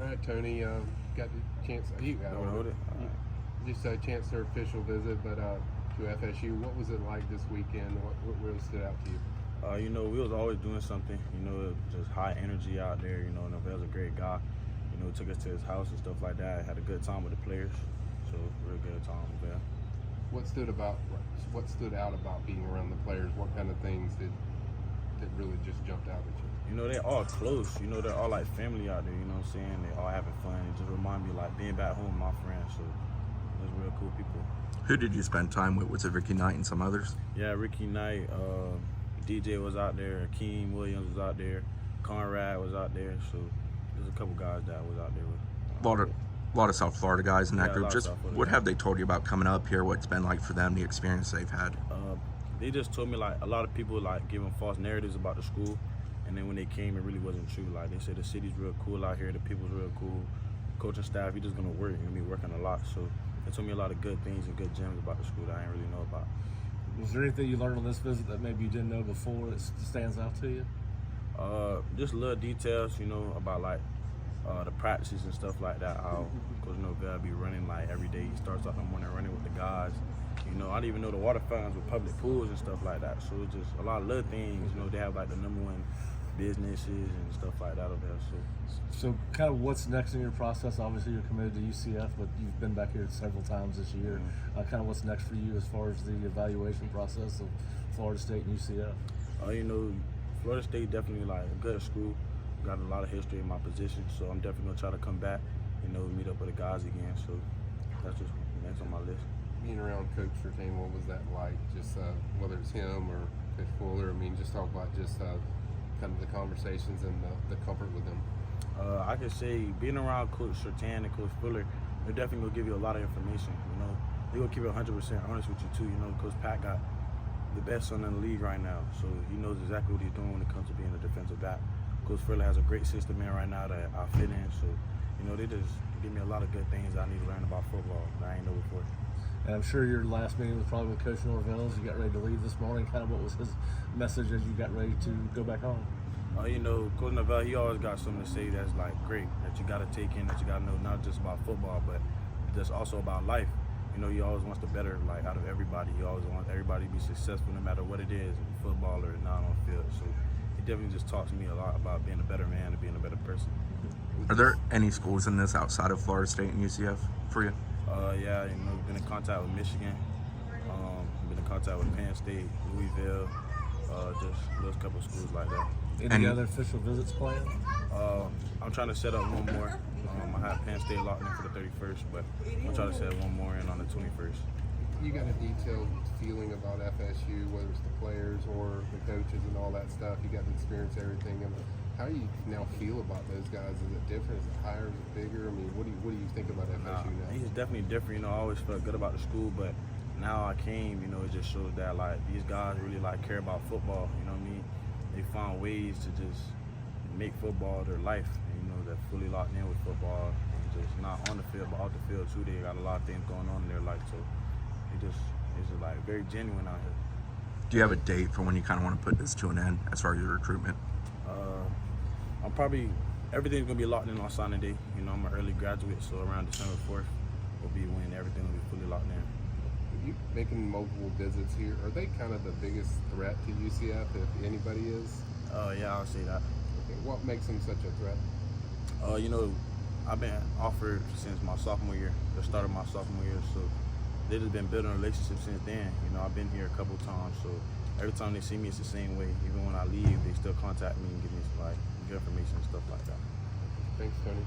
All right, Tony, got the chance. Just a chance their official visit, but to FSU. What was it like this weekend? What really stood out to you? We was always doing something. Just high energy out there. Neville's a great guy. Took us to his house and stuff like that. Had a good time with the players. So real good time there. What stood out about being around the players? What kind of things that really just jumped out at you? They're all close. They're all like family out there. You know what I'm saying? They all having fun. It just remind me like being back home with my friends. So those real cool people. Who did you spend time with? Was it Ricky Knight and some others? Yeah, Ricky Knight. DJ was out there. Akeem Williams was out there. Conrad was out there. So there's a couple guys that I was out there with. A lot of South Florida guys in that group. Just what have they told you about coming up here? What it's been like for them, the experience they've had? They just told me like a lot of people like giving false narratives about the school, and then when they came, it really wasn't true. Like they said, the city's real cool out here, the people's real cool, coaching staff, you're just gonna work. You're gonna be working a lot. So they told me a lot of good things and good gems about the school that I didn't really know about. Was there anything you learned on this visit that maybe you didn't know before that stands out to you? Just little details, about like the practices and stuff like that. How Coach Novell be running like every day. He starts out in the morning running with the guys. I didn't even know the water fountains with public pools and stuff like that. So it's just a lot of little things. They have like the #1 businesses and stuff like that over there. So kind of what's next in your process? Obviously you're committed to UCF, but you've been back here several times this year. Kind of what's next for you as far as the evaluation process of Florida State and UCF? Florida State definitely like a good school. Got a lot of history in my position, so I'm definitely gonna try to come back, meet up with the guys again. So that's just next on my list. Being around Coach Sertain, what was that like? Just whether it's him or Coach Fuller, just talk about just kind of the conversations and the comfort with them. I could say being around Coach Sertain and Coach Fuller, they're definitely gonna give you a lot of information. They're gonna keep it 100% honest with you too. Coach Pat got the best son in the league right now, so he knows exactly what he's doing when it comes to being a defensive back. Coach Fuller has a great system in right now that I fit in, so they just give me a lot of good things I need to learn about football that I ain't know before. And I'm sure your last meeting was probably with Coach Norvell as you got ready to leave this morning. Kind of what was his message as you got ready to go back home? Coach Norvell, he always got something to say that's like great, that you got to take in, that you got to know not just about football, but just also about life. He always wants the better out of everybody. He always wants everybody to be successful no matter what it is, football or not on the field. So he definitely just talks to me a lot about being a better man and being a better person. Are there any schools in this outside of Florida State and UCF for you? Yeah, been in contact with Michigan, been in contact with Penn State, Louisville, just those couple of schools like that. Any other official visits planned? I'm trying to set up one more. I have Penn State locked in for the 31st, but I'm trying to set one more in on the 21st. You got a detailed feeling about FSU, whether it's the players or the coaches and all that stuff. You got to experience everything. How do you now feel about those guys? Is it different? Is it higher? Is it bigger? What do you think about FSU now? He's definitely different. I always felt good about the school, but now I came, it just shows that like these guys really like care about football. They found ways to just make football their life. They're fully locked in with football, and just not on the field but off the field too. They got a lot of things going on in their life, so it's just like very genuine out here. Do you have a date for when you kind of want to put this to an end as far as your recruitment? Everything's gonna be locked in on signing day. I'm an early graduate, so around December 4th will be when everything will be fully locked in. You making multiple visits here, are they kind of the biggest threat to UCF, if anybody is? Yeah, I'll say that. Okay, what makes them such a threat? I've been offered since my sophomore year, the start of my sophomore year, so they've just been building a relationship since then. I've been here a couple times, so every time they see me, it's the same way. Even when I leave, they still contact me and give me like good information and stuff like that. Thanks, Tony.